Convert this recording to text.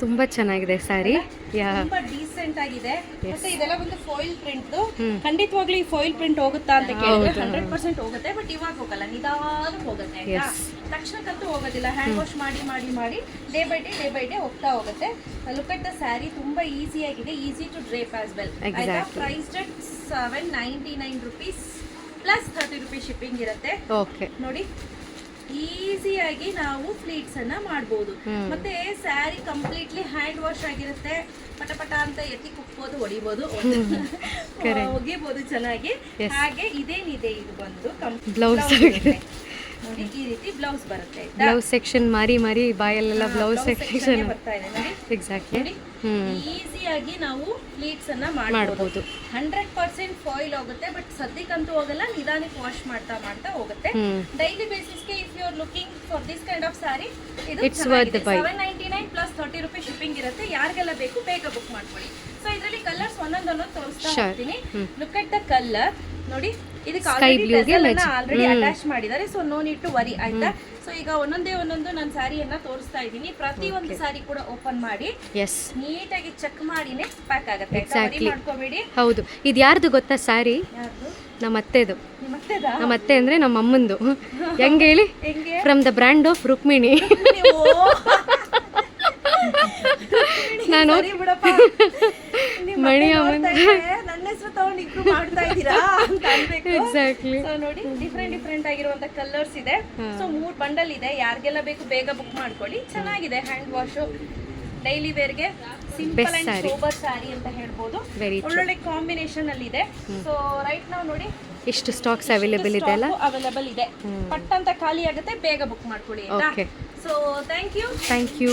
ತುಂಬಾ ಚೆನ್ನಾಗಿದೆ ಸ್ಯಾರಿ. ತುಂಬಾ ಡೀಸೆಂಟ್ ಆಗಿದೆ. ಮತ್ತೆ ಇದೆಲ್ಲ ಒಂದು ಫಾಯಿಲ್ ಪ್ರಿಂಟ್. ಖಂಡಿತವಾಗ್ಲೂ ಈ ಫಾಯಿಲ್ ಪ್ರಿಂಟ್ ಹೋಗುತ್ತಾ ಅಂತ ಕೇಳಿದ್ರೆ 100% ಹೋಗುತ್ತೆ. ಬಟ್ ಇವಾಗ ಹೋಗಲ್ಲ, ನಿಧಾನಕ್ಕೆ ಹೋಗುತ್ತೆ ಆಯ್ತಾ. ತಕ್ಷಣಕ್ಕಂತೂ ಹೋಗೋದಿಲ್ಲ. ಹ್ಯಾಂಡ್ ವಾಶ್ ಮಾಡಿ ಮಾಡಿ ಮಾಡಿ ಡೇ ಬೈ ಡೇ ಹೋಗ್ತಾ ಹೋಗುತ್ತೆ. ಲುಕ್ ಅಟ್ ದ ಸ್ಯಾರಿ, ತುಂಬಾ ಈಸಿ ಆಗಿದೆ, easy to drape as well ಆಯ್ತಾ. Priced at 799 rupees plus 30 rupees shipping ಇರುತ್ತೆ. ಓಕೆ ನೋಡಿ, ಈಸಿಯಾಗಿ ನಾವು ಫ್ಲೀಟ್ಸ್ ಅನ್ನ ಮಾಡಬಹುದು. ಮತ್ತೆ ಸ್ಯಾರಿ ಕಂಪ್ಲೀಟ್ಲಿ ಹ್ಯಾಂಡ್ ವಾಶ್ ಆಗಿರುತ್ತೆ. ಪಟ ಅಂತ ಎತ್ತಿ ಕುಕ್ಬೋದು, ಹೊಡಿಬಹುದು, ಒಗಿಬಹುದು ಚೆನ್ನಾಗಿ. ಹಾಗೆ ಇದೇನಿದೆ, ಇದು ಬಂದು ಬ್ಲೌಸ್ ನೋಡಿ, ಈ ರೀತಿ ಬ್ಲೌಸ್ ಬರುತ್ತೆ. ಬ್ಲೌಸ್ ಸೆಕ್ಷನ್ ಮಾರಿ ಬಾಯಲ್ಲೆಲ್ಲ ಬ್ಲೌಸ್ ಸೆಕ್ಷನ್ ಬರ್ತಾ ಇದೆ ನೋಡಿ. ಎಕ್ಸಾಕ್ಟ್ಲಿ. ಈಸಿಯಾಗಿ ನಾವು ಪ್ಲೀಟ್ಸ್ ಅನ್ನ ಮಾಡಬಹುದು. 100% ಫಾಯಿಲ್ ಹೋಗುತ್ತೆ. ಬಟ್ ಸದ್ಯಕ್ಕಂತೂ ಹೋಗಲ್ಲ, ನಿಧಾನಕ್ಕೆ ವಾಶ್ ಮಾಡ್ತಾ ಹೋಗುತ್ತೆ. ಡೈಲಿ ಬೇಸಿಸ್ಗೆ if you are looking for this kind of sari, ಇದು 799 ಪ್ಲಸ್ 30 rupees ಶಿಪ್ಪಿಂಗ್ ಇರುತ್ತೆ. ಯಾರಿಗೆಲ್ಲ ಬೇಕು ಬೇಗ ಬುಕ್ ಮಾಡ್ಕೊಳ್ಳಿ. ಸೊ ಇದರಲ್ಲಿ ಕಲರ್ಸ್ ಒಂದೊಂದೊಂದು ತೋರಿಸ್ತಾ ಹೋಗ್ತೀನಿ. ಲುಕ್ ಅಟ್ ದ ಕಲರ್ ನೋಡಿ. ಇದಕ್ಕೆ ಆಲ್ರೆಡಿ ಅಟ್ಯಾಚ್ ಮಾಡಿದ್ದಾರೆ. So no need to worry ಆಯ್ತಾ. ಸೊ ಈಗ ಒಂದೊಂದು ನಾನು ಸ್ಯಾರಿಯನ್ನ ತೋರಿಸ್ತಾ ಇದ್ದೀನಿ. ಪ್ರತಿ ಒಂದು ಸ್ಯಾರಿ ಕೂಡ ಓಪನ್ ಮಾಡಿ ನೀಟಾಗಿ ಚೆಕ್ ಮಾಡಿನೇ ಪ್ಯಾಕ್ ಆಗುತ್ತೆ. ಮಾಡ್ಕೋಬೇಡಿ. ಹೌದು, ಇದು ಯಾರ್ದು ಗೊತ್ತಾ ಸ್ಯಾರಿ? ನಮ್ಮ ಅತ್ತೆದು. ನಮ್ಮ ಅತ್ತೆ ಅಂದ್ರೆ ನಮ್ಮ ಅಮ್ಮಂದು. ಹೆಂಗ ಹೇಳಿ? From the brand of Rukmini. ನಾನು ಮಣಿ ಅಮ್ಮನ ನನ್ನ ಹೆಸರು ತಗೊಂಡು ಇಬ್ರು ಮಾಡ್ತಾ ಇದ್ದೀರಾ ಅಂತ ಅನ್ಬೇಕು. ಎಕ್ಸಾಕ್ಟ್ಲಿ. ಸೊ ನೋಡಿ, ಡಿಫ್ರೆಂಟ್ ಆಗಿರುವಂತ ಕಲರ್ಸ್ ಇದೆ. ಸೊ 3 ಬಂಡಲ್ ಇದೆ. ಯಾರಿಗೆಲ್ಲ ಬೇಕು ಬೇಗ ಬುಕ್ ಮಾಡ್ಕೊಳ್ಳಿ. ಚೆನ್ನಾಗಿದೆ, ಹ್ಯಾಂಡ್ ವಾಶ್, ಡೈಲಿ ವೇರ್ಗೆ ಸಿಂಪಲ್ ಅಂಡ್ ಸೋಬರ್ ಸ್ಯಾರಿ ಅಂತ ಹೇಳ್ಬೋದು. ಒಳ್ಳೊಳ್ಳೆ ಕಾಂಬಿನೇಷನ್ ಅಲ್ಲಿ ಇದೆ. ಸೊ ರೈಟ್ ನಾವು ನೋಡಿ ಎಷ್ಟು ಸ್ಟಾಕ್ಸ್ ಅವೈಲೇಬಲ್ ಇದೆ ಅಲ್ಲ? ಅವೈಲೇಬಲ್ ಇದೆ. ಪಟ್ ಅಂತ ಖಾಲಿ ಆಗುತ್ತೆ, ಬೇಗ ಬುಕ್ ಮಾಡ್ಕೊಳ್ಳಿ ಆಯ್ತಾ. So thank you.